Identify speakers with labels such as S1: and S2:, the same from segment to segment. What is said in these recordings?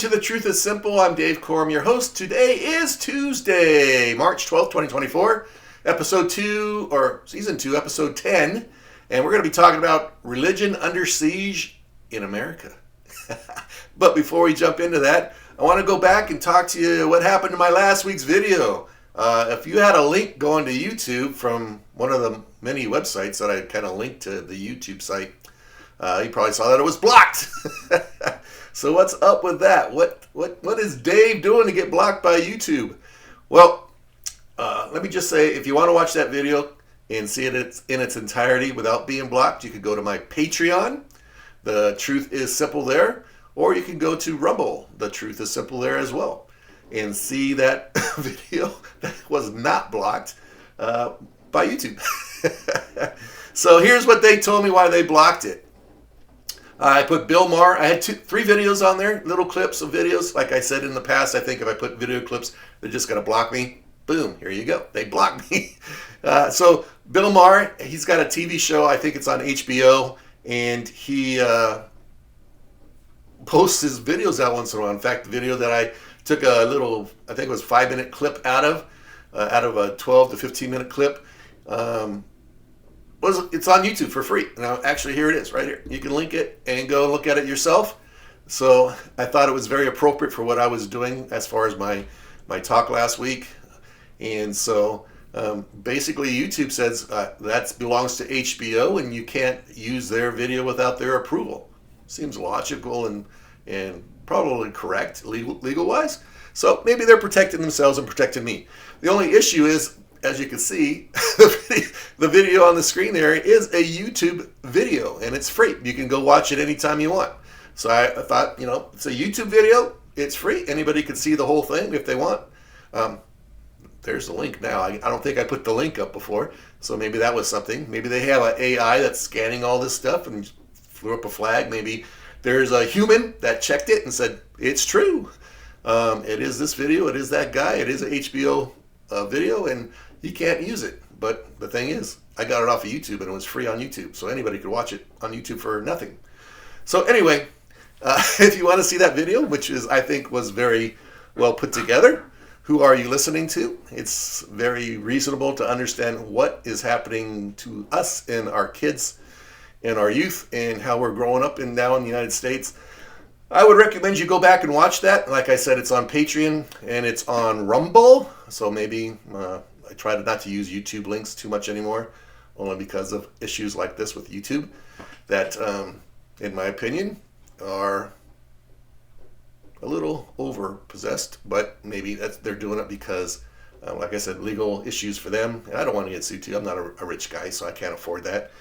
S1: to The Truth is Simple. I'm Dave Corum, your host. Today is Tuesday, March 12th, 2024, episode 2, or season 2, episode 10. And we're going to be talking about religion under siege in America. But before we jump into that, I want to go back and talk to you what happened to my last week's video. If you had a link going to YouTube from one of the many websites that I kind of linked to the YouTube site, you probably saw that it was blocked. So what's up with that? What is Dave doing to get blocked by YouTube? Well, let me just say, if you want to watch that video and see it in its entirety without being blocked, you could go to my Patreon. The Truth is Simple there. Or you can go to Rumble. The Truth is Simple there as well. And see that video that was not blocked by YouTube. So here's what they told me why they blocked it. I put Bill Maher. I had 3 videos on there, little clips of videos. Like I said in the past, I think if I put video clips, they're just going to block me. Boom, here you go. They blocked me. So Bill Maher, he's got a TV show. I think it's on HBO. And he posts his videos out once in a while. In fact, the video that I took a little, I think it was 5-minute clip out of a 12 to 15-minute clip, it's on YouTube for free. Now, actually, here it is, right here. You can link it and go look at it yourself. So I thought it was very appropriate for what I was doing as far as my talk last week. And so basically, YouTube says that belongs to HBO, and you can't use their video without their approval. Seems logical and probably correct legal-wise. So maybe they're protecting themselves and protecting me. The only issue is, as you can see, the video on the screen there is a YouTube video, and it's free. You can go watch it anytime you want. So I thought, it's a YouTube video. It's free. Anybody can see the whole thing if they want. There's the link now. I don't think I put the link up before, so maybe that was something. Maybe they have an AI that's scanning all this stuff and flew up a flag. Maybe there's a human that checked it and said, it's true. It is this video. It is that guy. It is an HBO video, and you can't use it. But the thing is, I got it off of YouTube, and it was free on YouTube, so anybody could watch it on YouTube for nothing. So anyway, if you want to see that video, which I think was very well put together, who are you listening to? It's very reasonable to understand what is happening to us and our kids and our youth and how we're growing up now in the United States. I would recommend you go back and watch that. Like I said, it's on Patreon and it's on Rumble. So maybe I try not to use YouTube links too much anymore, only because of issues like this with YouTube that, in my opinion, are a little over-possessed, but maybe they're doing it because, like I said, legal issues for them. And I don't want to get sued too. I'm not a rich guy, so I can't afford that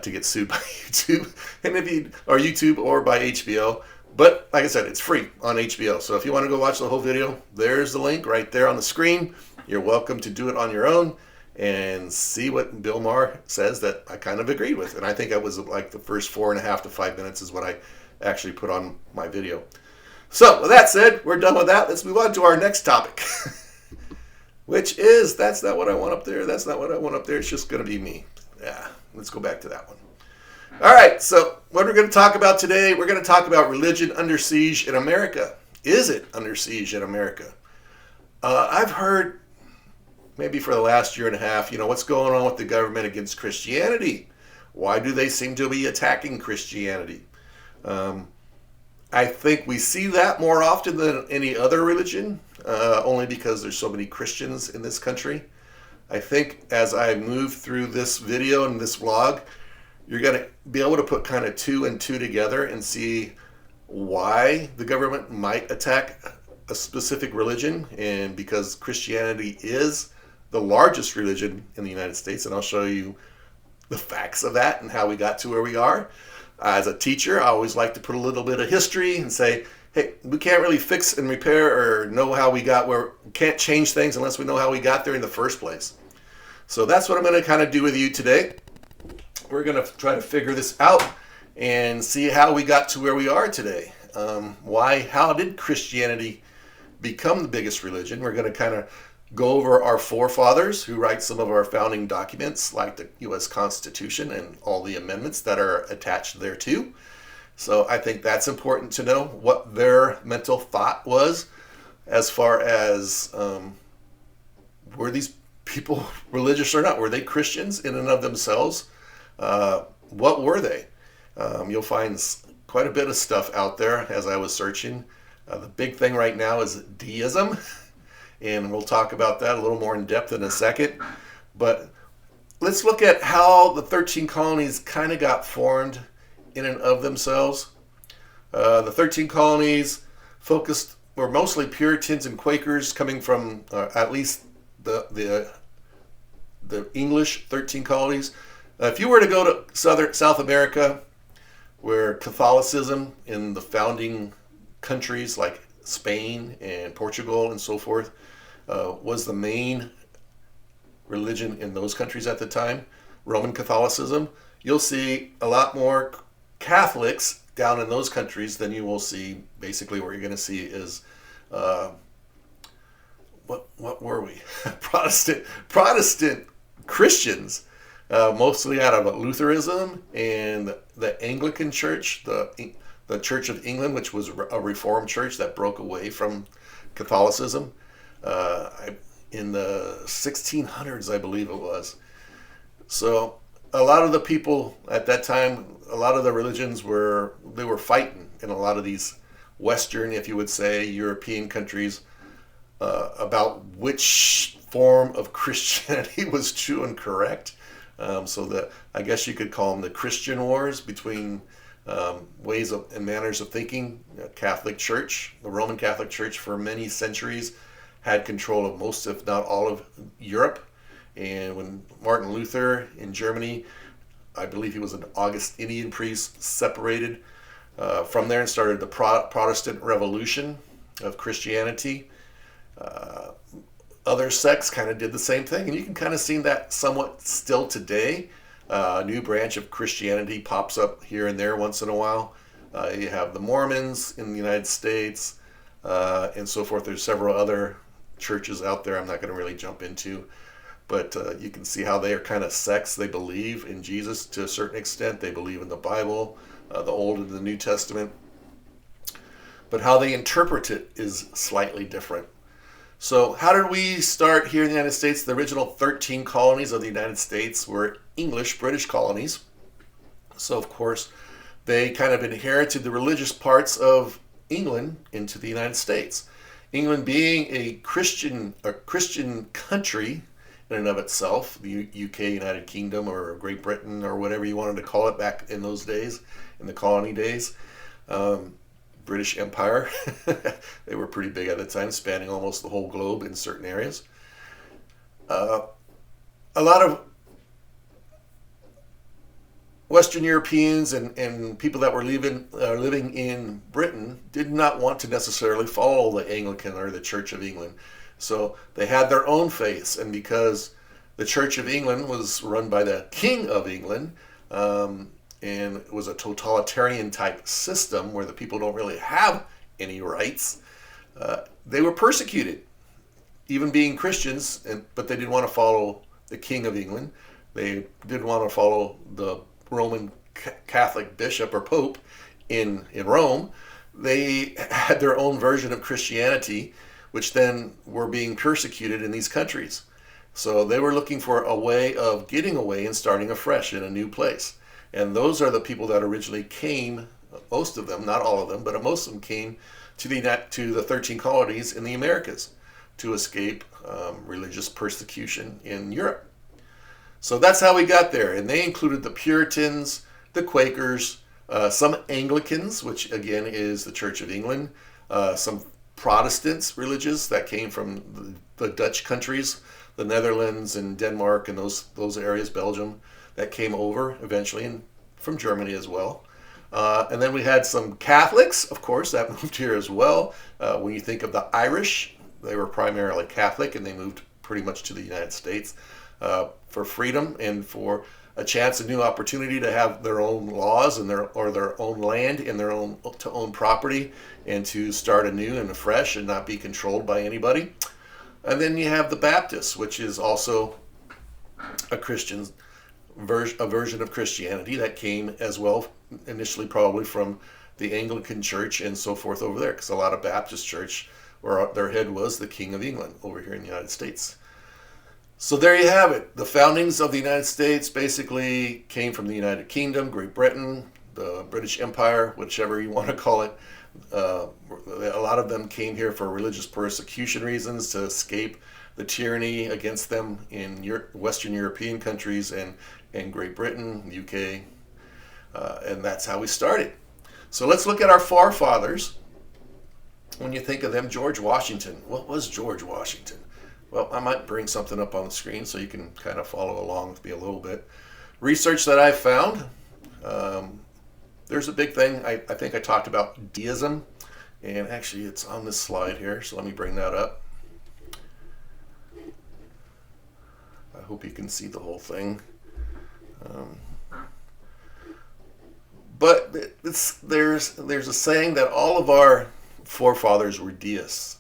S1: to get sued by YouTube, or YouTube or by HBO. But like I said, it's free on HBO. So if you want to go watch the whole video, there's the link right there on the screen. You're welcome to do it on your own and see what Bill Maher says that I kind of agreed with. And I think I was like the first 4.5 to 5 minutes is what I actually put on my video. So with that said, we're done with that. Let's move on to our next topic, which is, that's not what I want up there. That's not what I want up there. It's just going to be me. Yeah, let's go back to that one. All right, so what we're going to talk about today, we're going to talk about religion under siege in America. Is it under siege in America? I've heard maybe for the last year and a half, what's going on with the government against Christianity? Why do they seem to be attacking Christianity? I think we see that more often than any other religion, only because there's so many Christians in this country. I think as I move through this video and this vlog, you're going to be able to put kind of 2 and 2 together and see why the government might attack a specific religion, and because Christianity is the largest religion in the United States, and I'll show you the facts of that and how we got to where we are. As a teacher, I always like to put a little bit of history and say, hey, we can't really fix and repair or know how we got where, we can't change things unless we know how we got there in the first place. So that's what I'm going to kind of do with you today. We're going to try to figure this out and see how we got to where we are today. How did Christianity become the biggest religion? We're going to kind of go over our forefathers who write some of our founding documents, like the U.S. Constitution and all the amendments that are attached thereto. So I think that's important to know what their mental thought was as far as were these people religious or not? Were they Christians in and of themselves? What were they? You'll find quite a bit of stuff out there as I was searching. The big thing right now is deism, and we'll talk about that a little more in depth in a second. But let's look at how the 13 colonies kind of got formed in and of themselves. The 13 colonies were mostly Puritans and Quakers coming from at least the English 13 colonies. If you were to go to South America, where Catholicism in the founding countries like Spain and Portugal and so forth was the main religion in those countries at the time, Roman Catholicism, you'll see a lot more Catholics down in those countries than you will see. Basically what you're going to see is what were we? Protestant Christians, mostly out of Lutheranism and the Anglican Church, the Church of England, which was a Reformed church that broke away from Catholicism in the 1600s, I believe it was. So a lot of the people at that time, a lot of the religions were fighting in a lot of these Western, if you would say, European countries about which form of Christianity was true and correct. So I guess you could call them the Christian wars between ways and manners of thinking. Catholic Church, the Roman Catholic Church, for many centuries had control of most, if not all, of Europe. And when Martin Luther in Germany, I believe he was an Augustinian priest, separated from there and started the Protestant Revolution of Christianity. Other sects kind of did the same thing, and you can kind of see that somewhat still today. A new branch of Christianity pops up here and there once in a while. You have the Mormons in the United States and so forth. There's several other churches out there I'm not going to really jump into, but you can see how they are kind of sects. They believe in Jesus to a certain extent. They believe in the Bible, the Old and the New Testament, but how they interpret it is slightly different. So how did we start here in the United States? The original 13 colonies of the United States were English British colonies. So of course, they kind of inherited the religious parts of England into the United States. England being a Christian country in and of itself, the UK, United Kingdom, or Great Britain, or whatever you wanted to call it back in those days, in the colony days. British Empire. They were pretty big at the time, spanning almost the whole globe in certain areas. A lot of Western Europeans and people that were living in Britain did not want to necessarily follow the Anglican or the Church of England. So they had their own faiths, and because the Church of England was run by the King of England, and it was a totalitarian type system where the people don't really have any rights, they were persecuted, even being Christians, but they didn't want to follow the King of England. They didn't want to follow the Roman Catholic bishop or pope in Rome. They had their own version of Christianity, which then were being persecuted in these countries. So they were looking for a way of getting away and starting afresh in a new place. And those are the people that originally came, most of them, not all of them, but most of them came to the 13 colonies in the Americas to escape religious persecution in Europe. So that's how we got there. And they included the Puritans, the Quakers, some Anglicans, which again is the Church of England, some Protestants religious that came from the Dutch countries, the Netherlands and Denmark and those areas, Belgium, that came over eventually, and from Germany as well. And then we had some Catholics, of course, that moved here as well. When you think of the Irish, they were primarily Catholic, and they moved pretty much to the United States for freedom and for a chance, a new opportunity to have their own laws and their own land and their own to own property, and to start anew and afresh and not be controlled by anybody. And then you have the Baptists, which is also a Christian a version of Christianity that came as well, initially probably from the Anglican Church and so forth over there, because a lot of Baptist church, where their head was the King of England over here in the United States. So there you have it. The foundings of the United States basically came from the United Kingdom, Great Britain, the British Empire, whichever you want to call it. A lot of them came here for religious persecution reasons, to escape the tyranny against them in Western European countries and Great Britain, UK, and that's how we started. So let's look at our forefathers. When you think of them, George Washington. What was George Washington? Well, I might bring something up on the screen so you can kind of follow along with me a little bit. Research that I found, there's a big thing. I think I talked about deism, and actually it's on this slide here, so let me bring that up. I hope you can see the whole thing. But there's a saying that all of our forefathers were deists,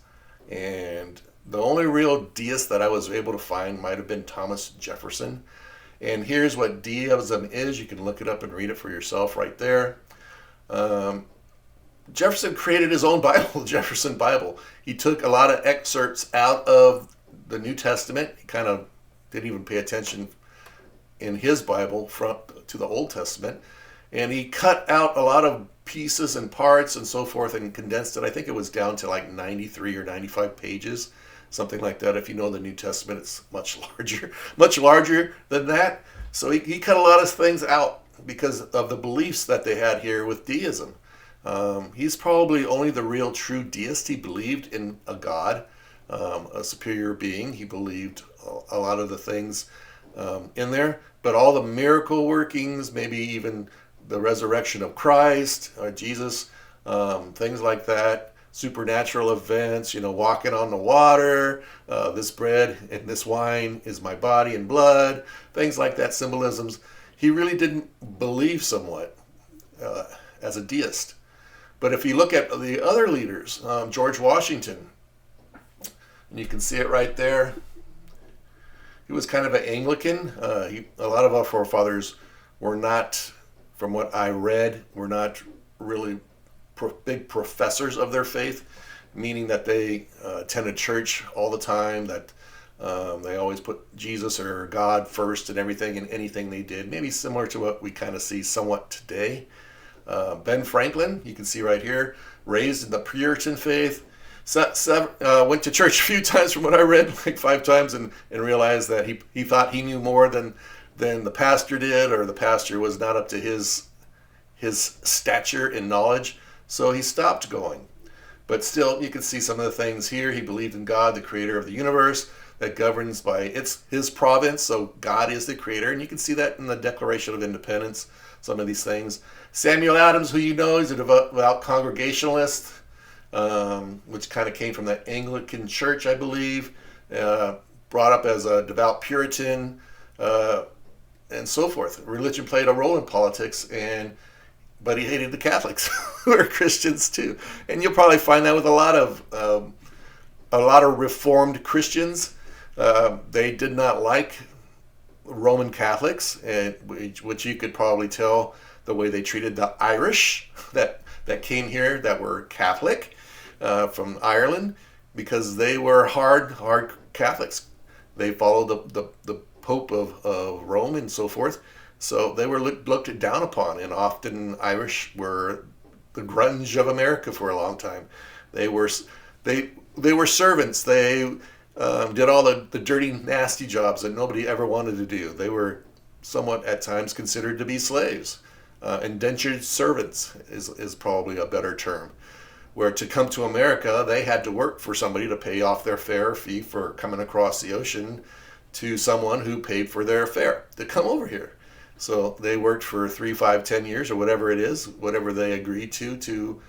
S1: and the only real deist that I was able to find might have been Thomas Jefferson. And here's what deism is. You can look it up and read it for yourself right there. Jefferson created his own Bible, Jefferson Bible. He took a lot of excerpts out of the New Testament. He kind of didn't even pay attention in his Bible to the Old Testament. And he cut out a lot of pieces and parts and so forth and condensed it. I think it was down to like 93 or 95 pages, something like that. If you know the New Testament, it's much larger than that. So he cut a lot of things out because of the beliefs that they had here with deism. He's probably only the real true deist. He believed in a God, a superior being. He believed a lot of the things in there, but all the miracle workings, maybe even the resurrection of Christ, Jesus, things like that, supernatural events, walking on the water, this bread and this wine is my body and blood, things like that, symbolisms. He really didn't believe somewhat as a deist. But if you look at the other leaders, George Washington, and you can see it right there, he was kind of an Anglican. A lot of our forefathers were not, from what I read, were not really big professors of their faith, meaning that they attended church all the time, that they always put Jesus or God first in everything and anything they did, maybe similar to what we kind of see somewhat today. Ben Franklin, you can see right here, raised in the Puritan faith, went to church a few times from what I read, like 5 times, and realized that he thought he knew more than the pastor did, or the pastor was not up to his stature and knowledge, so he stopped going. But still, you can see some of the things here. He believed in God, the creator of the universe, that governs by his province, so God is the creator, and you can see that in the Declaration of Independence, some of these things. Samuel Adams, who you know, is a devout Congregationalist, which kind of came from the Anglican Church, I believe, brought up as a devout Puritan, and so forth. Religion played a role in politics, but he hated the Catholics, who are Christians too. And you'll probably find that with a lot of Reformed Christians. They did not like Roman Catholics, which you could probably tell the way they treated the Irish that came here that were Catholic from Ireland, because they were hard Catholics. They followed the Pope of Rome and so forth. So they were looked down upon, and often Irish were the grunge of America for a long time. They were servants. They did all the dirty, nasty jobs that nobody ever wanted to do. They were somewhat at times considered to be slaves. Indentured servants is probably a better term. Where to come to America, they had to work for somebody to pay off their fare fee for coming across the ocean to someone who paid for their fare to come over here. So they worked for 3, 5, 10 years or whatever it is, whatever they agreed to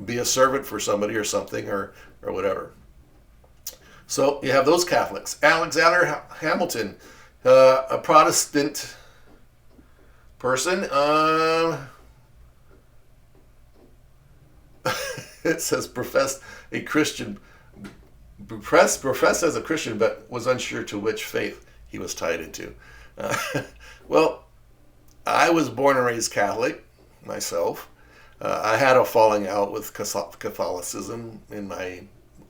S1: be a servant for somebody or something or whatever. So you have those Catholics. Alexander Hamilton, a Protestant person. It says professed as a Christian, but was unsure to which faith he was tied into. Uh, well, I was born and raised Catholic myself. I had a falling out with Catholicism in my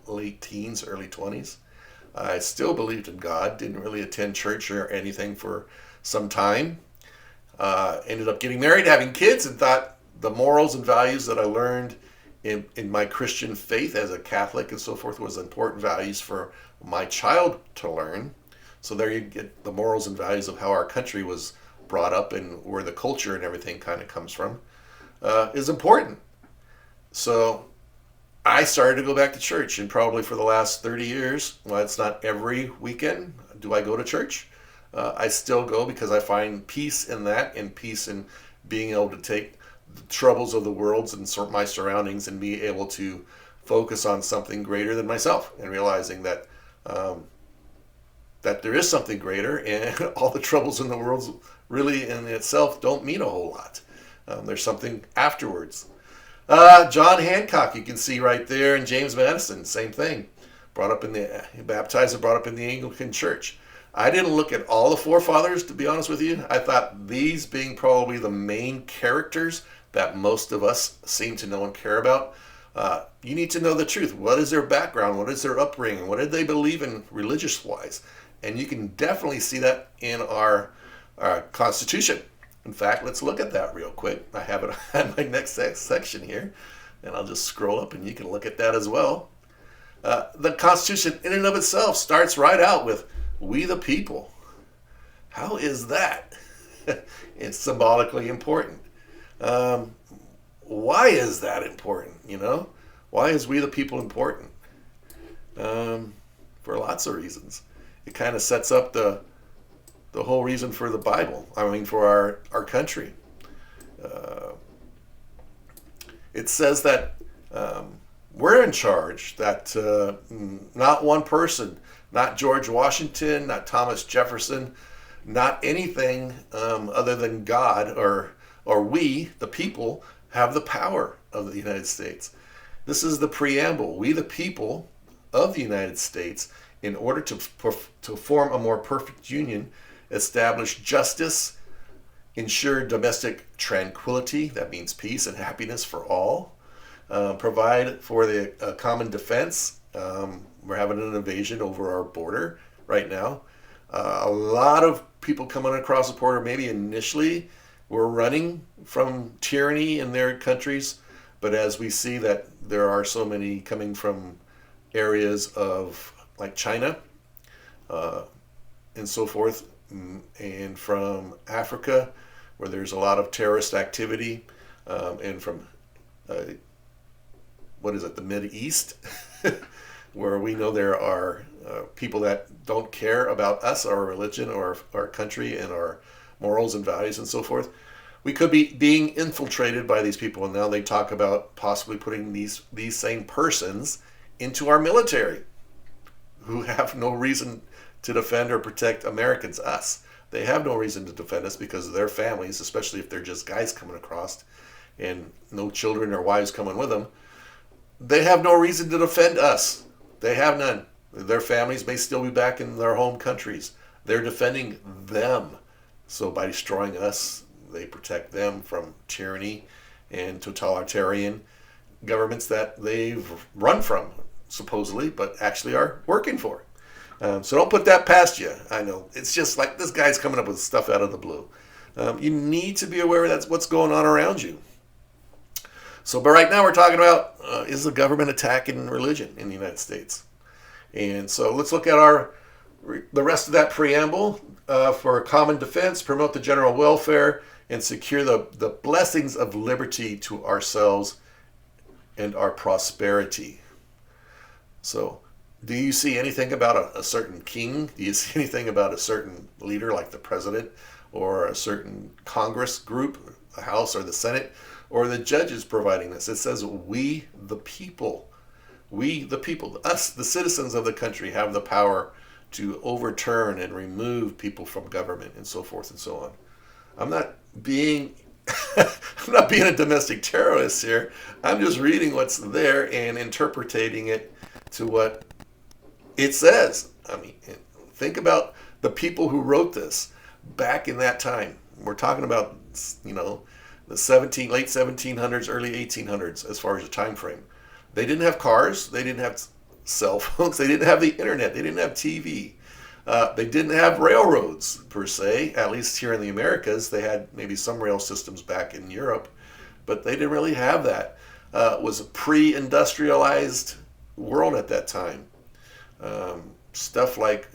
S1: late teens, early 20s. I still believed in God, didn't really attend church or anything for some time. Ended up getting married, having kids, and thought the morals and values that I learned in my Christian faith as a Catholic and so forth was important values for my child to learn. So there you get the morals and values of how our country was brought up and where the culture and everything kind of comes from is important. So I started to go back to church, and probably for the last 30 years, well, it's not every weekend do I go to church. I still go because I find peace in that and peace in being able to take the troubles of the world and my surroundings and be able to focus on something greater than myself and realizing that that there is something greater, and all the troubles in the world really in itself don't mean a whole lot. There's something afterwards. John Hancock, you can see right there, and James Madison, same thing. Baptized and brought up in the Anglican Church. I didn't look at all the forefathers, to be honest with you. I thought these being probably the main characters that most of us seem to know and care about. You need to know the truth. What is their background? What is their upbringing? What did they believe in religious-wise? And you can definitely see that in our Constitution. In fact, let's look at that real quick. I have it on my next section here, and I'll just scroll up and you can look at that as well. The Constitution in and of itself starts right out with "We the people." How is that? It's symbolically important. Why is that important? Why is "we the people" important? For lots of reasons. It kind of sets up the whole reason for the Bible. For our country. It says that we're in charge, that not one person, not George Washington, not Thomas Jefferson, not anything other than God or we, the people, have the power of the United States. This is the preamble. We, the people of the United States, in order to form a more perfect union, establish justice, ensure domestic tranquility, that means peace and happiness for all, provide for the common defense. We're having an invasion over our border right now. A lot of people coming across the border, maybe initially, were running from tyranny in their countries, but as we see that there are so many coming from areas of like China and so forth, and from Africa, where there's a lot of terrorist activity, and from the Middle East, where we know there are people that don't care about us, our religion, or our country, and our morals and values and so forth. We could be being infiltrated by these people, and now they talk about possibly putting these same persons into our military, who have no reason to defend or protect Americans, us. They have no reason to defend us because of their families, especially if they're just guys coming across and no children or wives coming with them. They have no reason to defend us. They have none. Their families may still be back in their home countries. They're defending them. So by destroying us, they protect them from tyranny and totalitarian governments that they've run from, supposedly, but actually are working for. So don't put that past you. I know. It's just like this guy's coming up with stuff out of the blue. You need to be aware that's what's going on around you. So, but right now we're talking about is the government attacking religion in the United States? And so let's look at the rest of that preamble. For common defense, promote the general welfare, and secure the blessings of liberty to ourselves and our prosperity. So, do you see anything about a certain king? Do you see anything about a certain leader like the president or a certain Congress group, the House or the Senate, or the judges providing this? It says, we the people. We the people, us, the citizens of the country, have the power to overturn and remove people from government and so forth and so on. I'm not being a domestic terrorist here. I'm just reading what's there and interpreting it to what it says. I mean, think about the people who wrote this. back in that time. We're talking about, the late 1700s, early 1800s as far as the time frame. They didn't have cars. They didn't have cell phones. They didn't have the internet. They didn't have TV. They didn't have railroads per se, at least here in the Americas. They had maybe some rail systems back in Europe, but they didn't really have that. It was a pre-industrialized world at that time. Stuff like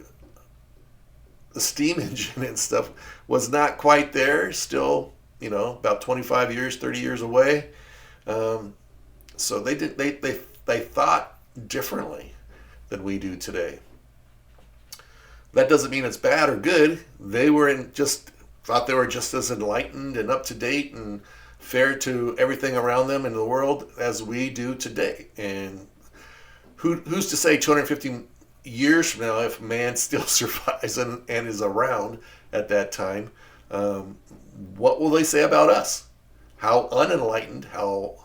S1: the steam engine and stuff was not quite there, still, about 25 years, 30 years away. So they thought differently than we do today. That doesn't mean it's bad or good. They thought they were just as enlightened and up to date and fair to everything around them in the world as we do today. And who's to say 250 years from now, if man still survives and is around at that time, what will they say about us? How unenlightened, how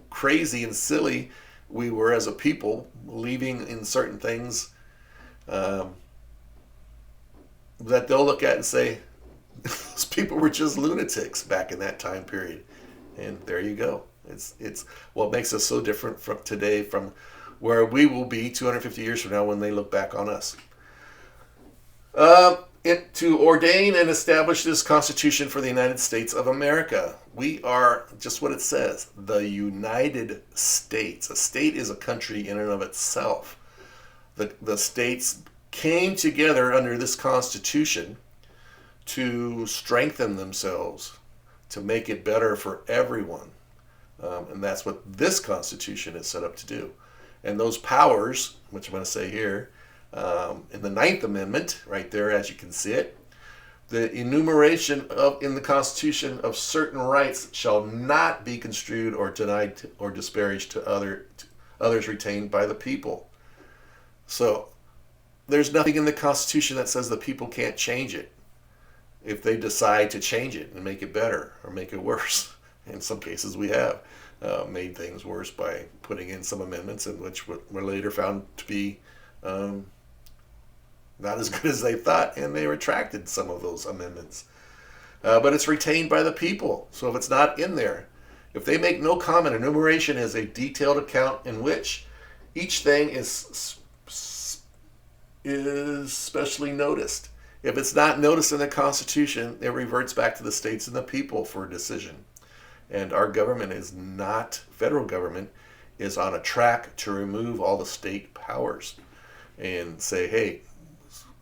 S1: crazy and silly we were as a people, believing in certain things that they'll look at and say, those people were just lunatics back in that time period. And there you go. It's what makes us so different from today, from where we will be 250 years from now when they look back on us. To ordain and establish this Constitution for the United States of America. We are just what it says, the United States. A state is a country in and of itself. The states came together under this Constitution to strengthen themselves, to make it better for everyone. And that's what this Constitution is set up to do. And those powers, which I'm going to say here, in the Ninth Amendment, right there as you can see it, the enumeration in the Constitution of certain rights shall not be construed or denied or disparaged to others retained by the people. So there's nothing in the Constitution that says the people can't change it if they decide to change it and make it better or make it worse. In some cases we have made things worse by putting in some amendments in which were later found to be not as good as they thought, and they retracted some of those amendments. But it's retained by the people, so if it's not in there, if they make no comment, enumeration is a detailed account in which each thing is specially noticed. If it's not noticed in the Constitution, it reverts back to the states and the people for a decision. And our government is not, federal government, is on a track to remove all the state powers and say, hey,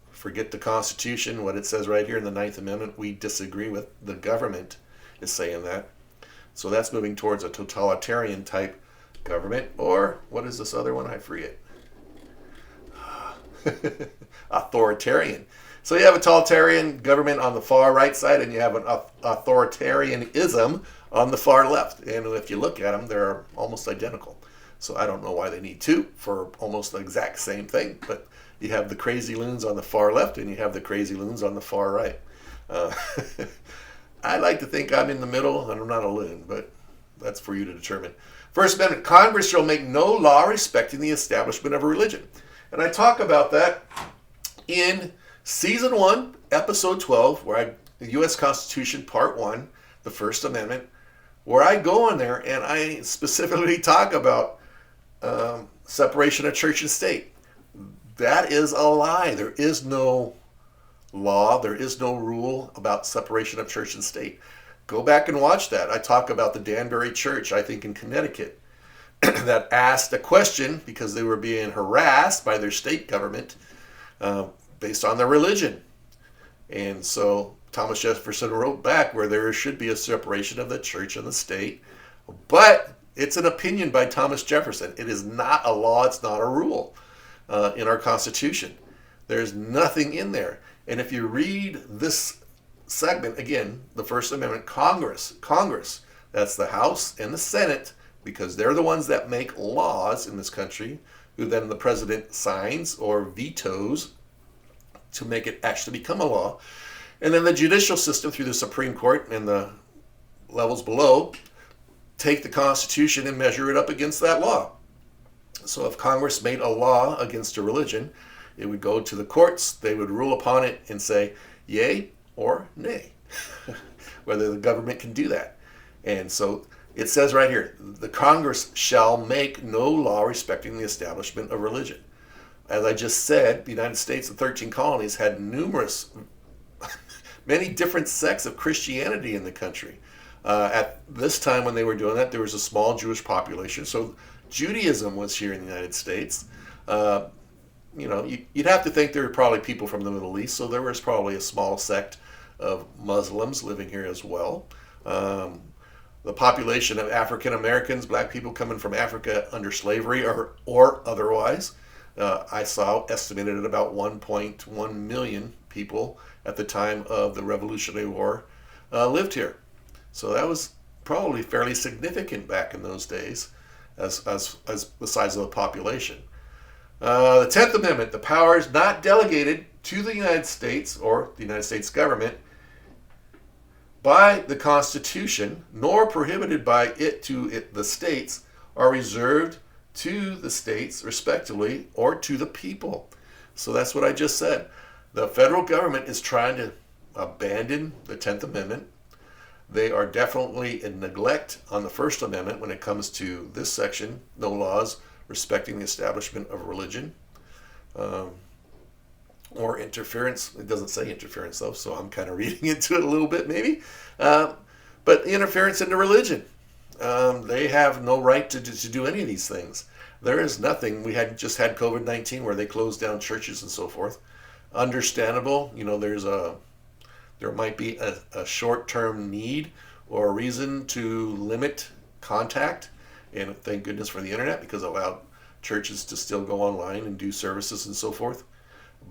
S1: forget the Constitution, what it says right here in the Ninth Amendment, we disagree with. The government is saying that. So that's moving towards a totalitarian type government, or what is this other one? I forget. Authoritarian. So you have a totalitarian government on the far right side, and you have an authoritarianism on the far left. And if you look at them, they're almost identical. So I don't know why they need two for almost the exact same thing, but you have the crazy loons on the far left and you have the crazy loons on the far right. I like to think I'm in the middle, and I'm not a loon, but that's for you to determine. First Amendment, Congress shall make no law respecting the establishment of a religion. And I talk about that in Season 1, Episode 12, the U.S. Constitution, Part 1, the First Amendment, where I go in there and I specifically talk about separation of church and state. That is a lie. There is no law, there is no rule about separation of church and state. Go back and watch that. I talk about the Danbury Church, I think in Connecticut, that asked a question because they were being harassed by their state government based on their religion. And so Thomas Jefferson wrote back where there should be a separation of the church and the state. But it's an opinion by Thomas Jefferson. It is not a law, it's not a rule in our Constitution. There's nothing in there. And if you read this segment, again, the First Amendment, Congress, that's the House and the Senate, because they're the ones that make laws in this country, who then the president signs or vetoes to make it actually become a law. And then the judicial system through the Supreme Court and the levels below take the Constitution and measure it up against that law. So if Congress made a law against a religion, it would go to the courts, they would rule upon it and say, yay or nay, whether the government can do that. And so it says right here, the Congress shall make no law respecting the establishment of religion. As I just said, the United States and 13 colonies had many different sects of Christianity in the country. At this time when they were doing that, there was a small Jewish population. So Judaism was here in the United States. You'd have to think there were probably people from the Middle East, so there was probably a small sect of Muslims living here as well. The population of African Americans, black people coming from Africa under slavery or otherwise, I saw estimated at about 1.1 million people at the time of the Revolutionary War lived here. So that was probably fairly significant back in those days as the size of the population. The 10th Amendment, the powers not delegated to the United States or the United States government by the Constitution, nor prohibited by it to the states, are reserved to the states, respectively, or to the people. So that's what I just said. The federal government is trying to abandon the 10th Amendment. They are definitely in neglect on the First Amendment when it comes to this section, no laws respecting the establishment of religion. Or interference. It doesn't say interference though, so I'm kind of reading into it a little bit maybe. But interference into religion. They have no right to do any of these things. There is nothing. We had just had COVID-19 where they closed down churches and so forth. Understandable. There might be a short-term need or a reason to limit contact. And thank goodness for the internet, because it allowed churches to still go online and do services and so forth.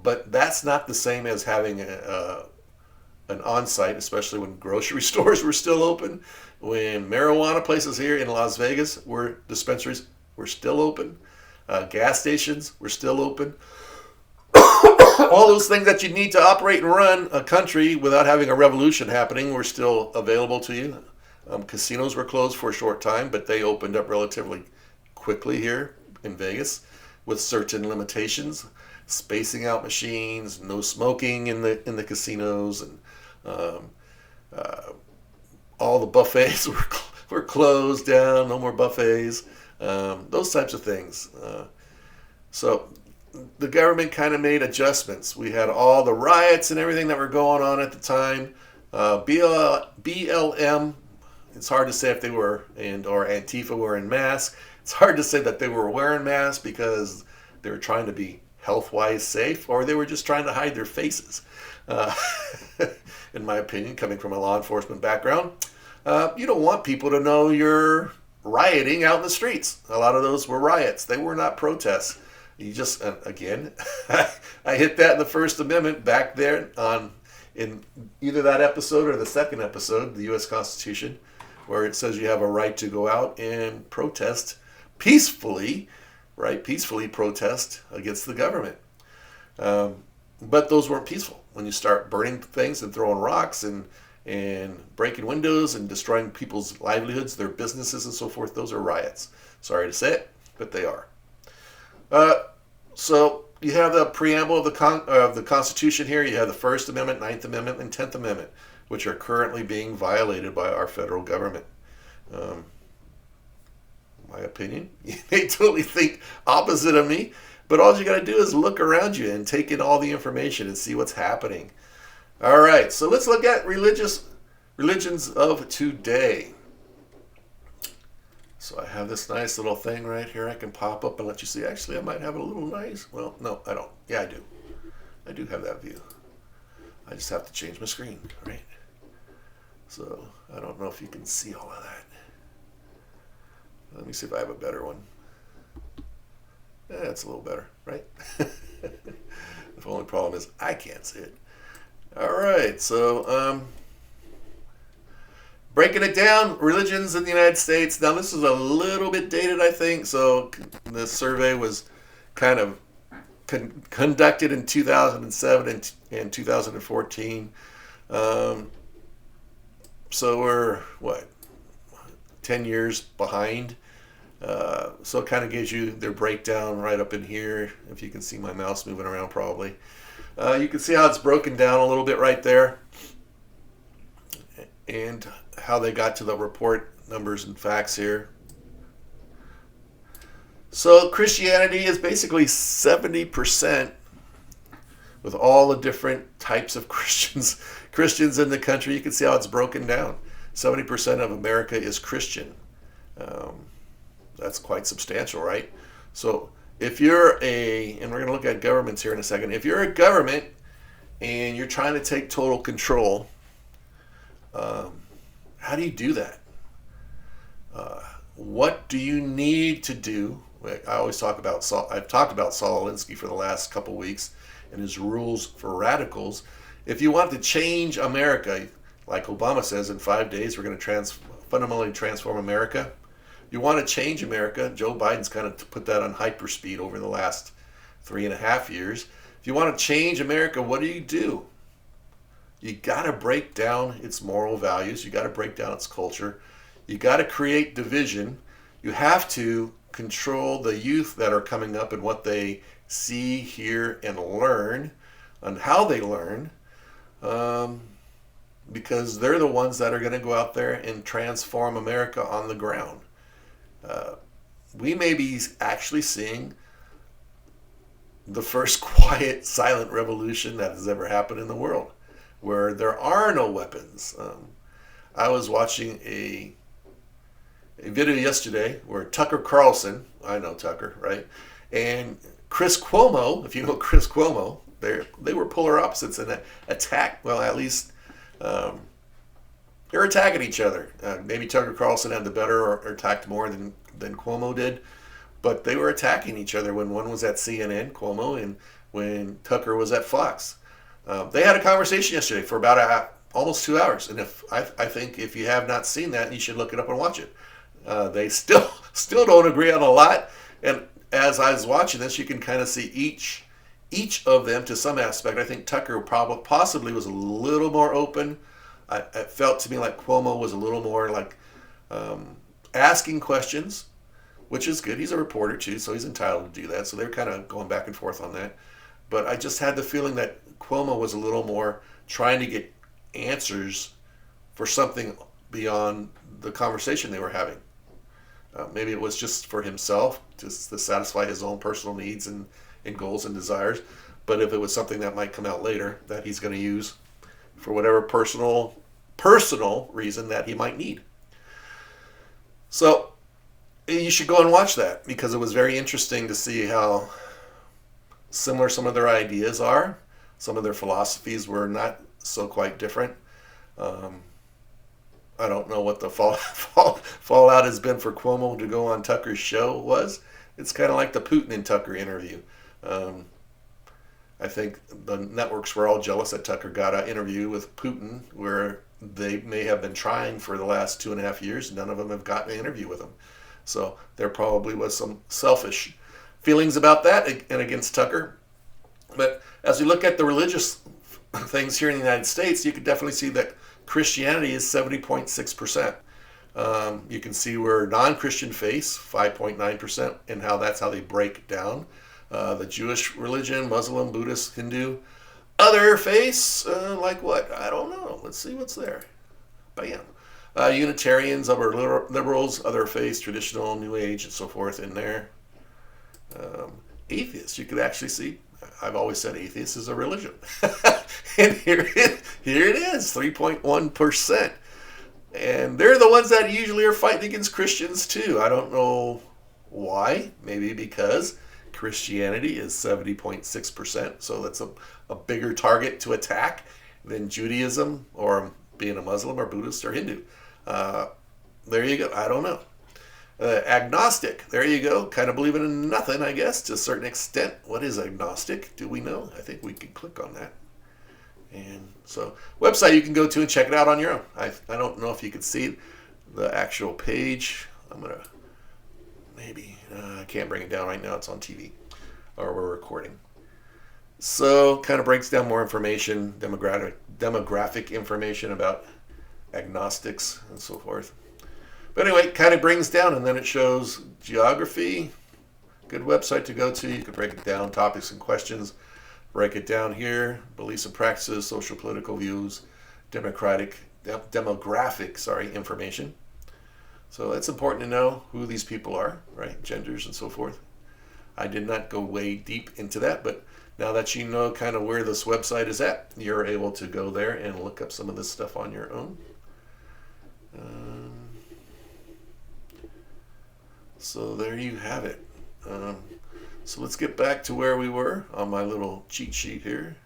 S1: But that's not the same as having an on-site, especially when grocery stores were still open, when marijuana places here in Las Vegas were dispensaries were still open, gas stations were still open. All those things that you need to operate and run a country without having a revolution happening were still available to you. Casinos were closed for a short time, but they opened up relatively quickly here in Vegas with certain limitations. Spacing out machines, no smoking in the casinos, and all the buffets were closed down. No more buffets. Those types of things. So the government kind of made adjustments. We had all the riots and everything that were going on at the time. BLM. It's hard to say if they were, or Antifa were in masks. It's hard to say that they were wearing masks because they were trying to be health-wise safe, or they were just trying to hide their faces. In my opinion, coming from a law enforcement background, you don't want people to know you're rioting out in the streets. A lot of those were riots. They were not protests. You just, again, I hit that in the First Amendment back there in either that episode or the second episode, the U.S. Constitution, where it says you have a right to go out and protest peacefully, right? Peacefully protest against the government. But those weren't peaceful. When you start burning things and throwing rocks and breaking windows and destroying people's livelihoods, their businesses and so forth, those are riots. Sorry to say it, but they are. So you have the preamble of the Constitution here. You have the First Amendment, Ninth Amendment, and 10th Amendment, which are currently being violated by our federal government. My opinion, you may totally think opposite of me, but all you got to do is look around you and take in all the information and see what's happening. All right, so let's look at religions of today. So I have this nice little thing right here I can pop up and let you see. Actually, I might have a little nice. Well, no, I don't. Yeah, I do. I do have that view. I just have to change my screen, right? So I don't know if you can see all of that. Let me see if I have a better one. Yeah, it's a little better, right? The only problem is I can't see it. All right, so breaking it down, religions in the United States. Now, this is a little bit dated, I think. So the survey was kind of conducted in 2007 and 2014. So we're, 10 years behind. So it kind of gives you their breakdown right up in here. If you can see my mouse moving around probably. You can see how it's broken down a little bit right there. and how they got to the report numbers and facts here. So Christianity is basically 70%, with all the different types of Christians in the country. You can see how it's broken down. 70% of America is Christian. That's quite substantial, right? So if you're and we're going to look at governments here in a second. If you're a government and you're trying to take total control, how do you do that? What do you need to do? I always talk about I've talked about Saul Alinsky for the last couple weeks and his rules for radicals. If you want to change America, like Obama says, in 5 days we're going to fundamentally transform America. You want to change America. Joe Biden's kind of put that on hyperspeed over the last 3.5 years. If you want to change America, what do? You got to break down its moral values. You got to break down its culture. You got to create division. You have to control the youth that are coming up and what they see, hear, and learn, and how they learn, because they're the ones that are going to go out there and transform America on the ground. We may be actually seeing the first quiet, silent revolution that has ever happened in the world, where there are no weapons. I was watching a video yesterday where Tucker Carlson, I know Tucker, right, and Chris Cuomo, if you know Chris Cuomo, they were polar opposites in an attack. Well, at least they're attacking each other. Maybe Tucker Carlson had the better or attacked more than Cuomo did, but they were attacking each other when one was at CNN, Cuomo, and when Tucker was at Fox. They had a conversation yesterday for about almost 2 hours, and I think if you have not seen that, you should look it up and watch it. They still don't agree on a lot, and as I was watching this, you can kind of see each of them to some aspect. I think Tucker possibly was a little more open. It felt to me like Cuomo was a little more like asking questions, which is good. He's a reporter too, so he's entitled to do that. So they're kind of going back and forth on that. But I just had the feeling that Cuomo was a little more trying to get answers for something beyond the conversation they were having. Maybe it was just for himself, just to satisfy his own personal needs and goals and desires. But if it was something that might come out later that he's going to use for whatever personal reason that he might need. So you should go and watch that, because it was very interesting to see how similar some of their ideas are. Some of their philosophies were not so quite different. I don't know what the fallout has been for Cuomo to go on Tucker's show was. It's kind of like the Putin and Tucker interview. I think the networks were all jealous that Tucker got an interview with Putin, where they may have been trying for the last 2.5 years. None of them have gotten an interview with him. So there probably was some selfish feelings about that and against Tucker. But as we look at the religious things here in the United States, you could definitely see that Christianity is 70.6%. You can see where non-Christian faiths, 5.9%, and that's how they break down. The Jewish religion, Muslim, Buddhist, Hindu. Other faiths, like what? I don't know. Let's see what's there. Bam. Unitarians, other liberals, other faiths, traditional, New Age, and so forth in there. Atheists, you could actually see. I've always said atheist is a religion. And here it is, 3.1%. And they're the ones that usually are fighting against Christians too. I don't know why. Maybe because Christianity is 70.6%. So that's a bigger target to attack than Judaism or being a Muslim or Buddhist or Hindu. There you go. I don't know. Agnostic. There you go. Kind of believing in nothing, I guess, to a certain extent. What is agnostic? Do we know? I think we can click on that. And so, website you can go to and check it out on your own. I don't know if you can see the actual page. I'm going to maybe, I can't bring it down right now. It's on TV, or we're recording. So, kind of breaks down more information, demographic information about agnostics and so forth. But anyway, it kind of brings down, and then it shows geography. Good website to go to. You can break it down, topics and questions. Break it down here. Beliefs and practices, social political views, demographic, information. So it's important to know who these people are, right? Genders and so forth. I did not go way deep into that, but now that you know kind of where this website is at, you're able to go there and look up some of this stuff on your own. So there you have it. So let's get back to where we were on my little cheat sheet here.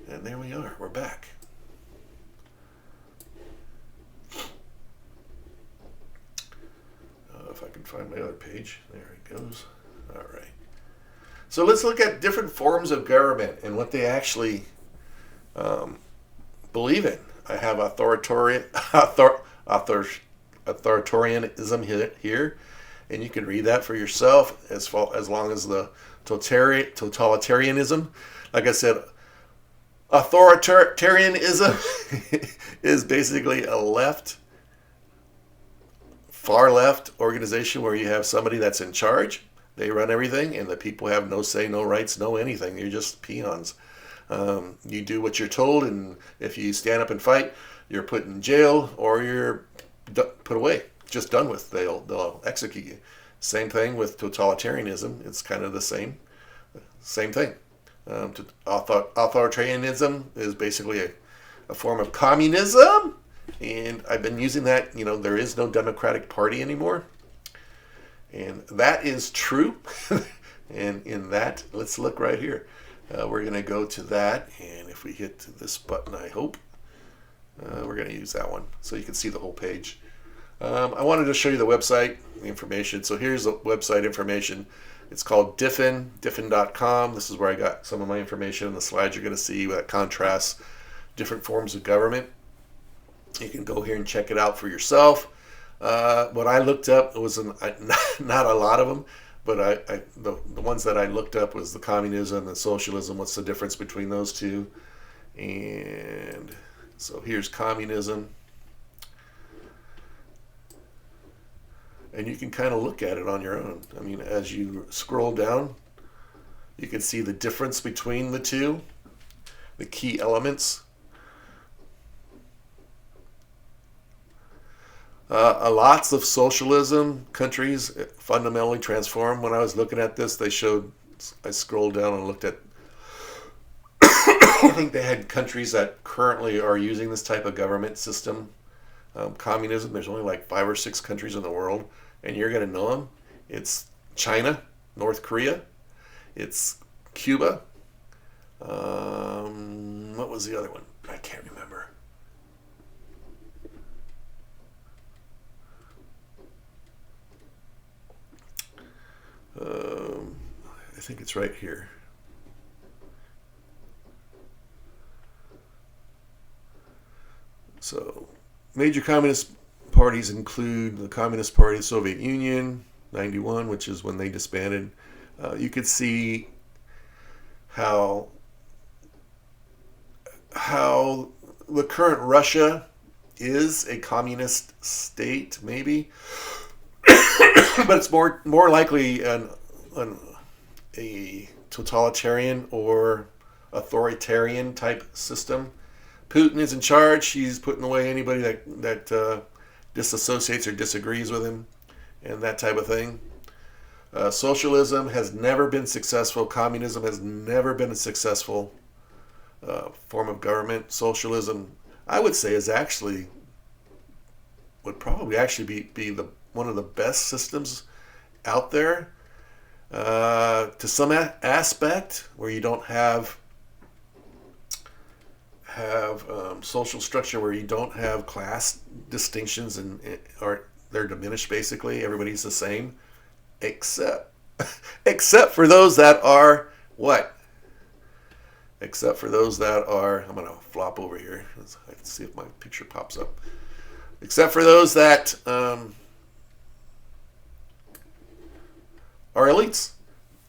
S1: And there we are. We're back. If I can find my other page. There it goes. All right. So let's look at different forms of government and what they actually believe in. I have authoritarianism here, and you can read that for yourself as long as the totalitarianism. Like I said, authoritarianism is basically a far left organization where you have somebody that's in charge. They run everything, and the people have no say, no rights, no anything. You're just peons. You do what you're told, and if you stand up and fight, you're put in jail or you're put away, just done with. They'll execute you. Same thing with totalitarianism. It's kind of the same thing. Authoritarianism is basically a form of communism, and I've been using that. There is no Democratic Party anymore, and that is true. And in that, let's look right here. We're going to go to that, and if we hit this button, I hope, we're going to use that one so you can see the whole page. I wanted to show you the website, the information. So here's the website information. It's called diffin.com. This is where I got some of my information. The slides you're going to see that contrasts different forms of government. You can go here and check it out for yourself. What I looked up was not a lot of them, but the ones that I looked up was the communism and socialism. What's the difference between those two? And so here's communism. And you can kind of look at it on your own. I mean, as you scroll down, you can see the difference between the two, the key elements. Lots of socialism countries fundamentally transform. When I was looking at this, I scrolled down and looked at, I think they had countries that currently are using this type of government system. Communism, there's only like 5 or 6 countries in the world, and you're going to know them. It's China, North Korea, it's Cuba. What was the other one? I can't remember. I think it's right here. So, major communist parties include the Communist Party of the Soviet Union, 91, which is when they disbanded. You could see how the current Russia is a communist state, maybe. But it's more likely a totalitarian or authoritarian type system. Putin is in charge. He's putting away anybody that disassociates or disagrees with him, and that type of thing. Socialism has never been successful. Communism has never been a successful form of government. Socialism, I would say, would probably actually be one of the best systems out there, to some aspect, where you don't have social structure, where you don't have class distinctions, or they're diminished. Basically, everybody's the same, except for those that are what? Except for those that are, I'm going to flop over here. Let's see if my picture pops up. Except for those that are elites.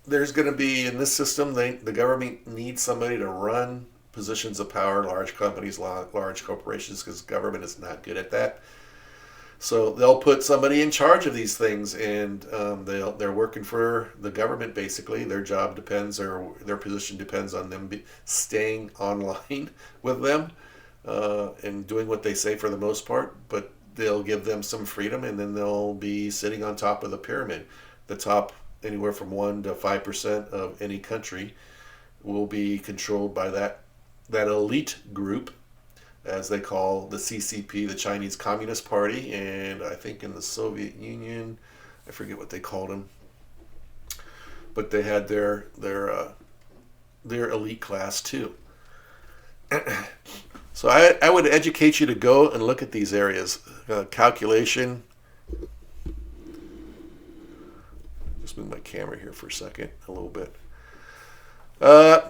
S1: There's going to be, in this system, the government needs somebody to run positions of power, large companies, large corporations, because government is not good at that. So they'll put somebody in charge of these things, and they're working for the government, basically. Their job depends, or their position depends on them staying online with them. and doing what they say for the most part, but they'll give them some freedom, and then they'll be sitting on top of the pyramid. The top, anywhere from 1 to 5% of any country, will be controlled by that elite group, as they call the CCP, the Chinese Communist Party, and I think in the Soviet Union, I forget what they called them, but they had their elite class too. So I would educate you to go and look at these areas. Calculation. Just move my camera here for a second, a little bit.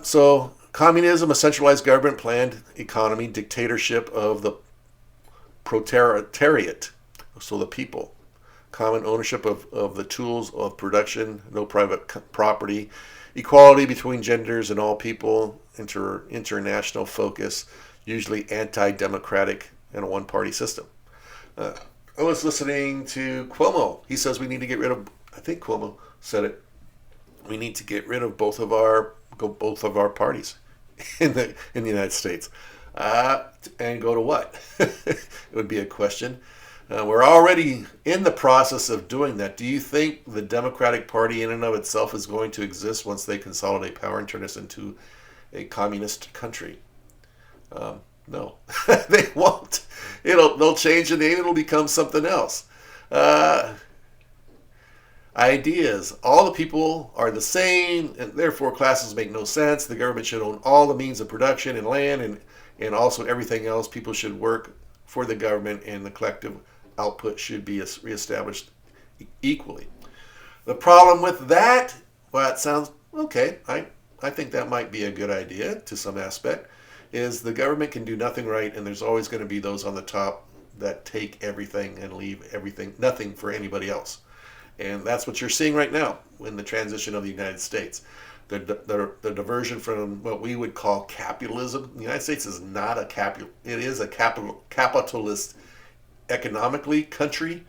S1: So communism, a centralized government, planned economy, dictatorship of the proletariat, so the people, common ownership of the tools of production, no private property, equality between genders and all people, international focus, usually anti-democratic, and a one-party system. I was listening to Cuomo. He says we need to get rid of, I think Cuomo said it, we need to get rid of both of our parties in the United States. And go to what? It would be a question. We're already in the process of doing that. Do you think the Democratic Party in and of itself is going to exist once they consolidate power and turn us into a communist country? No, they won't. They'll change the name. It'll become something else. Ideas. All the people are the same, and therefore classes make no sense. The government should own all the means of production and land, and also everything else. People should work for the government, and the collective output should be reestablished equally. The problem with that, well, it sounds okay. I think that might be a good idea to some aspect, is the government can do nothing right, and there's always going to be those on the top that take everything and leave nothing for anybody else. And that's what you're seeing right now in the transition of the United States. The diversion from what we would call capitalism. The United States is not it is a capitalist economically country.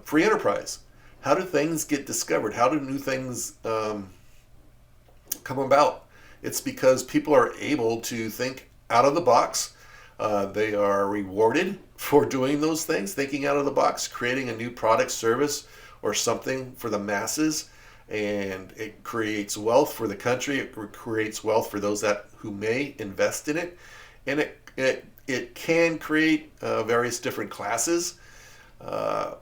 S1: Free enterprise. How do things get discovered? How do new things come about? It's because people are able to think out of the box. They are rewarded for doing those things, thinking out of the box, creating a new product, service, or something for the masses, and it creates wealth for the country. It creates wealth for those who may invest in it, and it can create various different classes, but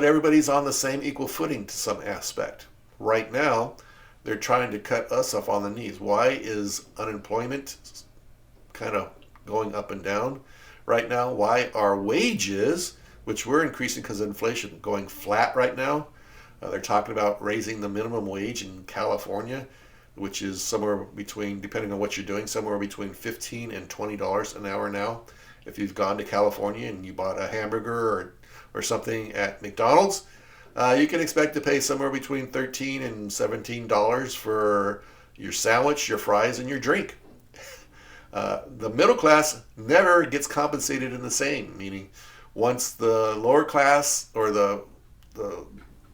S1: everybody's on the same equal footing to some aspect. Right now, they're trying to cut us off on the knees. Why is unemployment kind of going up and down right now? Why are wages, which we're increasing because of inflation, going flat right now? They're talking about raising the minimum wage in California, which is somewhere between, depending on what you're doing, somewhere between $15 and $20 an hour now. If you've gone to California and you bought a hamburger or something at McDonald's, you can expect to pay somewhere between $13 and $17 for your sandwich, your fries, and your drink. The middle class never gets compensated in the same, meaning once the lower class or the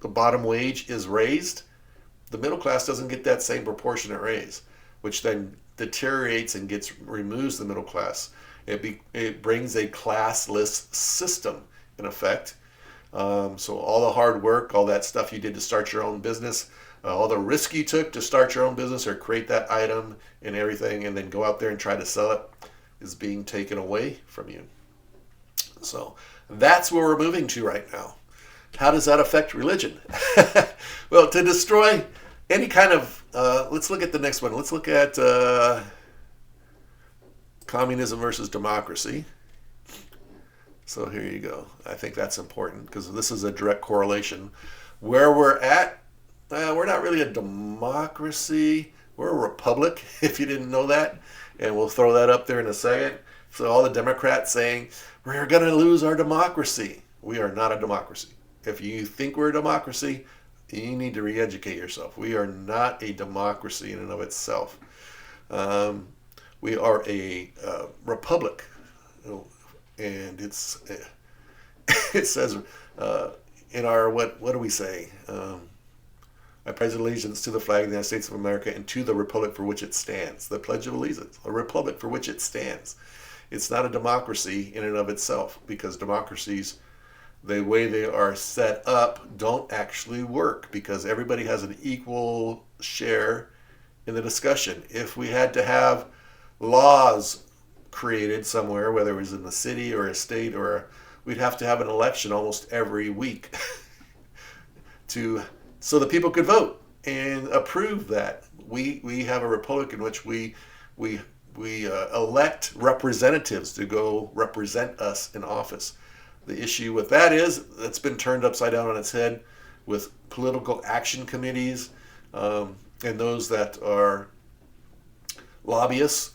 S1: bottom wage is raised, the middle class doesn't get that same proportionate raise, which then deteriorates and removes the middle class. It brings a classless system in effect. So all the hard work, all that stuff you did to start your own business, all the risk you took to start your own business or create that item and everything, and then go out there and try to sell it, is being taken away from you. So that's where we're moving to right now. How does that affect religion? Well, to destroy any kind of, let's look at the next one. Let's look at communism versus democracy. So here you go. I think that's important because this is a direct correlation. Where we're at, we're not really a democracy. We're a republic, if you didn't know that. And we'll throw that up there in a second. So all the Democrats saying, we're going to lose our democracy. We are not a democracy. If you think we're a democracy, you need to re-educate yourself. We are not a democracy in and of itself. We are a republic. And it says in our, what do we say? I pledge allegiance to the flag of the United States of America and to the republic for which it stands. The Pledge of Allegiance, a republic for which it stands. It's not a democracy in and of itself, because democracies, the way they are set up, don't actually work, because everybody has an equal share in the discussion. If we had to have laws created somewhere, whether it was in the city or a state, we'd have to have an election almost every week so the people could vote and approve that. We have a republic in which we elect representatives to go represent us in office. The issue with that is it's been turned upside down on its head with political action committees and those that are lobbyists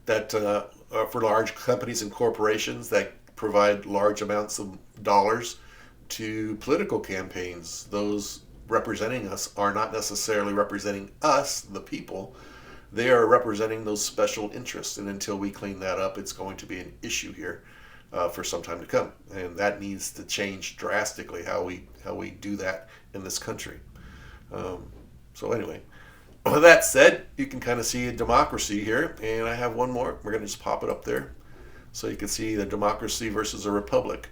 S1: that are for large companies and corporations that provide large amounts of dollars to political campaigns. Those representing us are not necessarily representing us, the people. They are representing those special interests, and until we clean that up, it's going to be an issue here for some time to come, and that needs to change drastically how we do that in this country. So anyway, with that said, you can kind of see a democracy here, and I have one more. We're going to just pop it up there so you can see the democracy versus a republic.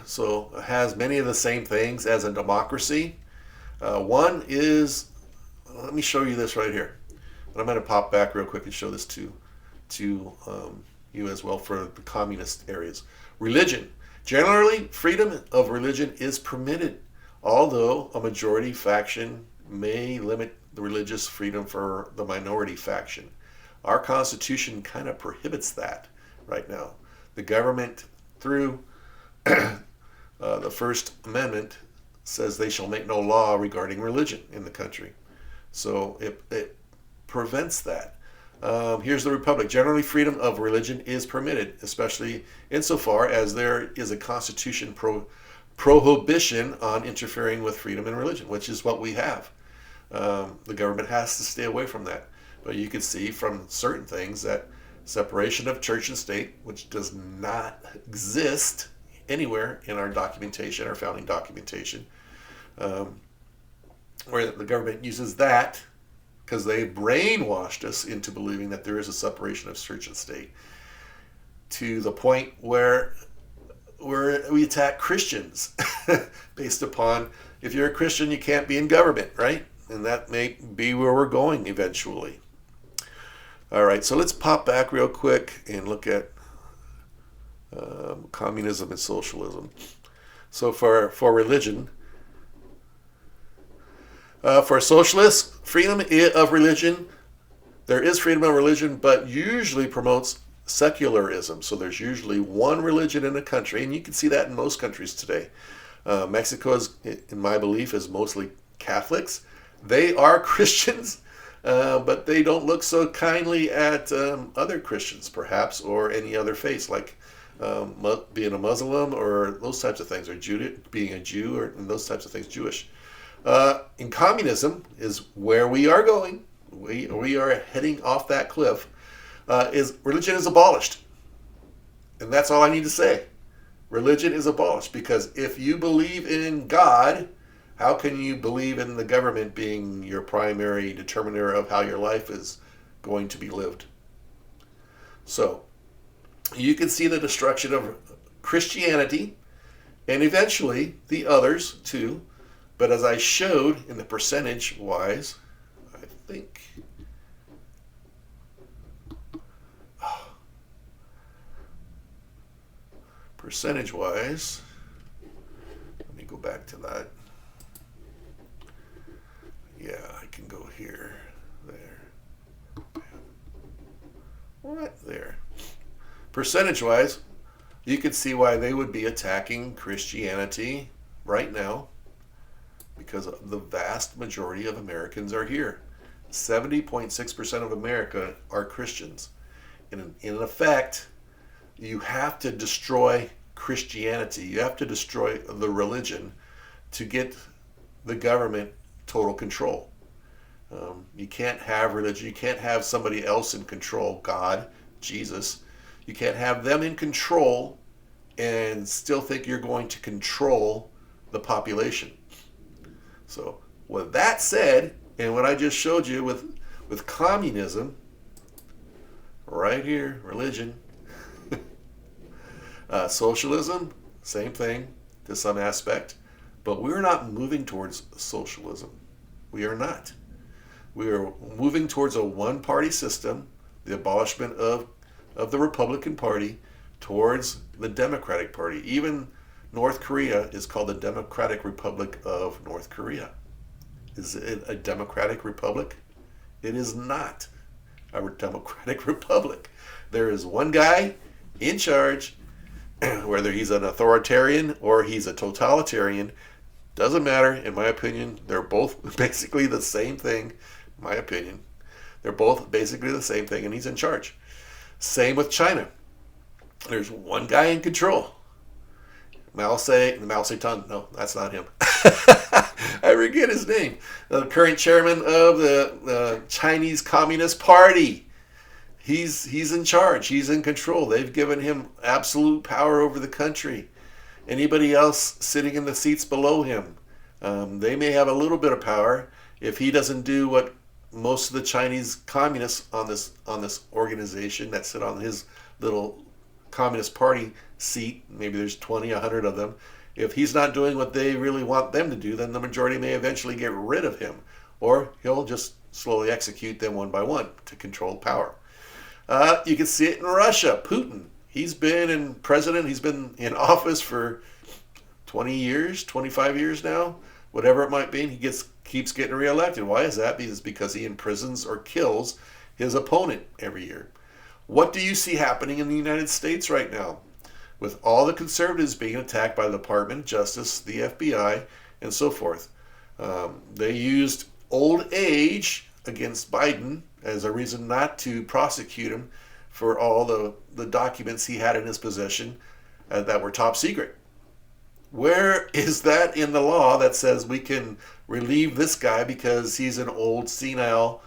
S1: So it has many of the same things as a democracy. One is, let me show you this right here. And I'm going to pop back real quick and show this to you as well for the communist areas. Religion. Generally, freedom of religion is permitted, although a majority faction may limit the religious freedom for the minority faction. Our Constitution kind of prohibits that right now. The government, through the First Amendment, says they shall make no law regarding religion in the country. So it prevents that. Here's the Republic. Generally, freedom of religion is permitted, especially insofar as there is a constitution prohibition on interfering with freedom in religion, which is what we have. The government has to stay away from that. But you can see from certain things that separation of church and state, which does not exist anywhere in our documentation, our founding documentation, where the government uses that because they brainwashed us into believing that there is a separation of church and state, to the point where we attack Christians based upon, if you're a Christian, you can't be in government, right? And that may be where we're going eventually. All right, so let's pop back real quick and look at communism and socialism. So for religion, for socialists, freedom of religion, there is freedom of religion, but usually promotes secularism. So there's usually one religion in a country, and you can see that in most countries today. Mexico, is, in my belief, is mostly Catholics. They are Christians, but they don't look so kindly at other Christians, perhaps, or any other faiths, like being a Muslim or those types of things, or being a Jew, or and those types of things, Jewish. In communism is where we are going. We are heading off that cliff. Religion is abolished. And that's all I need to say. Religion is abolished, because if you believe in God, how can you believe in the government being your primary determiner of how your life is going to be lived? So, you can see the destruction of Christianity, and eventually the others too. But as I showed in the percentage-wise, I think... Percentage-wise, let me go back to that. Yeah, I can go here, there. What? There. Percentage-wise, you can see why they would be attacking Christianity right now, because the vast majority of Americans are here. 70.6% of America are Christians. In effect, you have to destroy Christianity. You have to destroy the religion to get the government total control. You can't have religion. You can't have somebody else in control, God, Jesus. You can't have them in control and still think you're going to control the population. So with that said, and what I just showed you with communism, right here, religion, socialism, same thing to some aspect, but we're not moving towards socialism. We are not. We are moving towards a one-party system, the abolishment of the Republican Party, towards the Democratic Party. Even North Korea is called the Democratic Republic of North Korea. Is it a democratic republic? It is not a democratic republic. There is one guy in charge, whether he's an authoritarian or he's a totalitarian, doesn't matter. In my opinion, they're both basically the same thing. In my opinion, they're both basically the same thing, and he's in charge. Same with China. There's one guy in control. Mao Zedong. No, that's not him. I forget his name. The current chairman of the Chinese Communist Party. He's in charge. He's in control. They've given him absolute power over the country. Anybody else sitting in the seats below him, they may have a little bit of power. If he doesn't do what most of the Chinese communists on this organization that sit on his little Communist Party seat, maybe there's 20, 100 of them, if he's not doing what they really want them to do, then the majority may eventually get rid of him, or he'll just slowly execute them one by one to control power. You can see it in Russia. Putin, he's been in office for 20 years, 25 years now, whatever it might be, and he keeps getting reelected. Why is that? Because he imprisons or kills his opponent every year. What do you see happening in the United States right now? With all the conservatives being attacked by the Department of Justice, the FBI, and so forth. They used old age against Biden as a reason not to prosecute him for all the documents he had in his possession that were top secret. Where is that in the law that says we can relieve this guy because he's an old, senile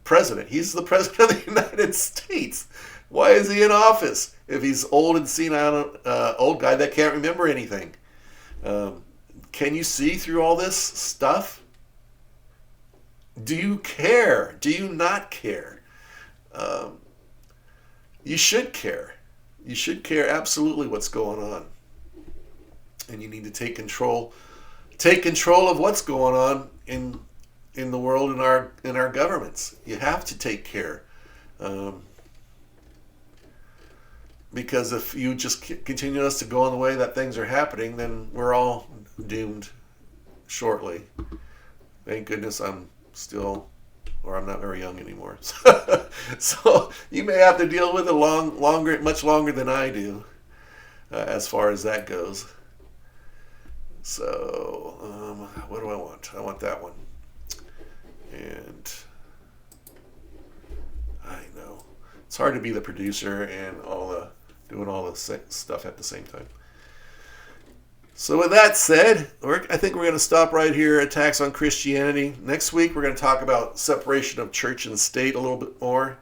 S1: president? He's the president of the United States. Why is he in office if he's old and senile, old guy that can't remember anything? Can you see through all this stuff? Do you care? Do you not care? You should care. You should care absolutely what's going on. And you need to take control of what's going on in the world, in our governments. You have to take care. Because if you just continue us to go on the way that things are happening, then we're all doomed shortly. Thank goodness I'm not very young anymore. So you may have to deal with it much longer than I do, as far as that goes. So, what do I want? I want that one. And I know it's hard to be the producer and doing all the stuff at the same time. So with that said, I think we're going to stop right here. Attacks on Christianity. Next week we're going to talk about separation of church and state a little bit more.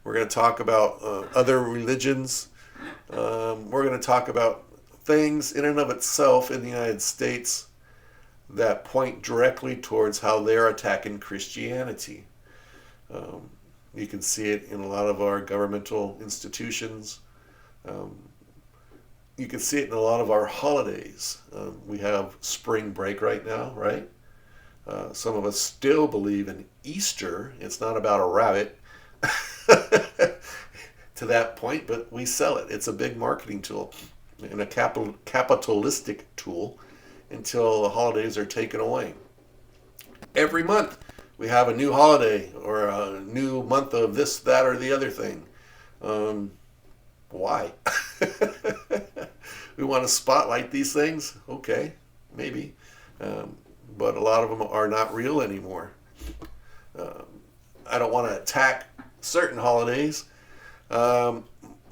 S1: We're going to talk about other religions. We're going to talk about things in and of itself in the United States that point directly towards how they're attacking Christianity. You can see it in a lot of our governmental institutions. You can see it in a lot of our holidays. We have spring break right now, right? Some of us still believe in Easter. It's not about a rabbit to that point, but we sell it. It's a big marketing tool and a capitalistic tool until the holidays are taken away. Every month we have a new holiday or a new month of this, that, or the other thing. Why? We want to spotlight these things? Okay, maybe. But a lot of them are not real anymore. I don't want to attack certain holidays.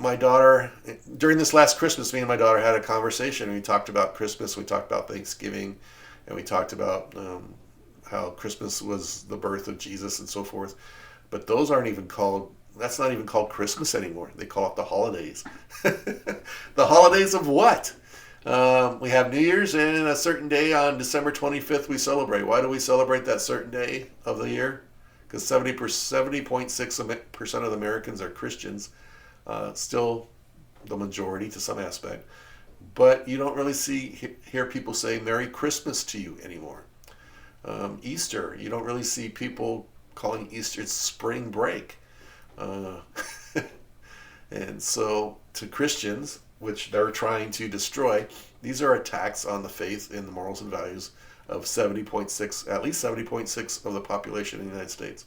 S1: My daughter, during this last Christmas, me and my daughter had a conversation. We talked about Christmas, we talked about Thanksgiving, and we talked about how Christmas was the birth of Jesus and so forth. But those aren't even called, that's not even called Christmas anymore. They call it the holidays. The holidays of what? We have New Year's, and a certain day on December 25th we celebrate. Why do we celebrate that certain day of the year? Because 70.6% of the Americans are Christians, still the majority to some aspect. But you don't really hear people say Merry Christmas to you anymore. Easter, you don't really see people calling Easter spring break. Uh, and so to Christians, which they're trying to destroy, these are attacks on the faith and the morals and values of 70.6, at least 70.6 of the population in the United States.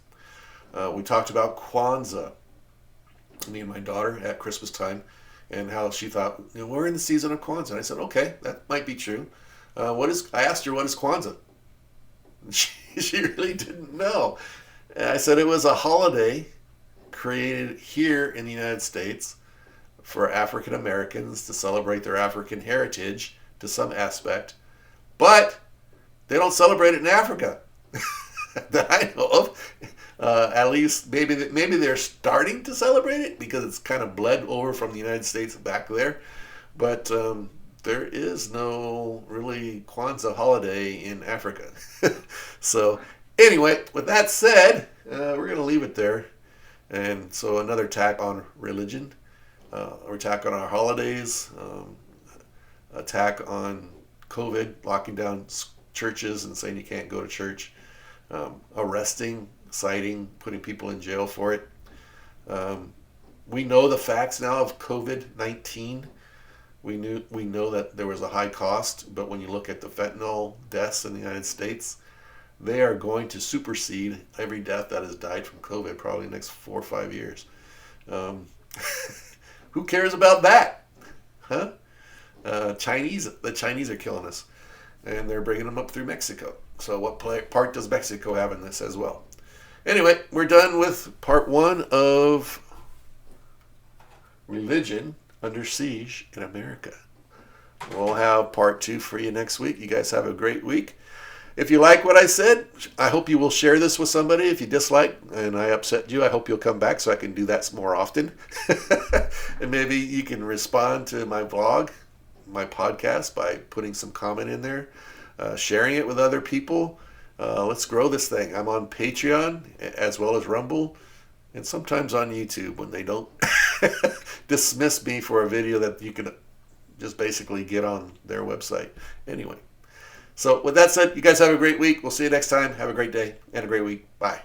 S1: We talked about Kwanzaa, me and my daughter at Christmas time, and how she thought, we're in the season of Kwanzaa. And I said, okay, that might be true. I asked her, what is Kwanzaa? And she really didn't know. And I said it was a holiday created here in the United States for African Americans to celebrate their African heritage to some aspect, but they don't celebrate it in Africa that I know of. At least maybe they're starting to celebrate it because it's kind of bled over from the United States back there, but there is no really Kwanzaa holiday in Africa. So anyway, with that said, we're going to leave it there. And so another attack on religion, attack on our holidays, attack on COVID, locking down churches and saying you can't go to church, arresting, citing, putting people in jail for it. We know the facts now of COVID-19. We know that there was a high cost, but when you look at the fentanyl deaths in the United States, they are going to supersede every death that has died from COVID probably in the next 4 or 5 years. Who cares about that? Huh? The Chinese are killing us, and they're bringing them up through Mexico. So what part does Mexico have in this as well? Anyway, we're done with part 1 of religion under siege in America. We'll have part 2 for you next week. You guys have a great week. If you like what I said, I hope you will share this with somebody. If you dislike and I upset you, I hope you'll come back so I can do that more often. And maybe you can respond to my vlog, my podcast, by putting some comment in there, sharing it with other people. Let's grow this thing. I'm on Patreon as well as Rumble, and sometimes on YouTube when they don't dismiss me for a video that you can just basically get on their website. Anyway. So with that said, you guys have a great week. We'll see you next time. Have a great day and a great week. Bye.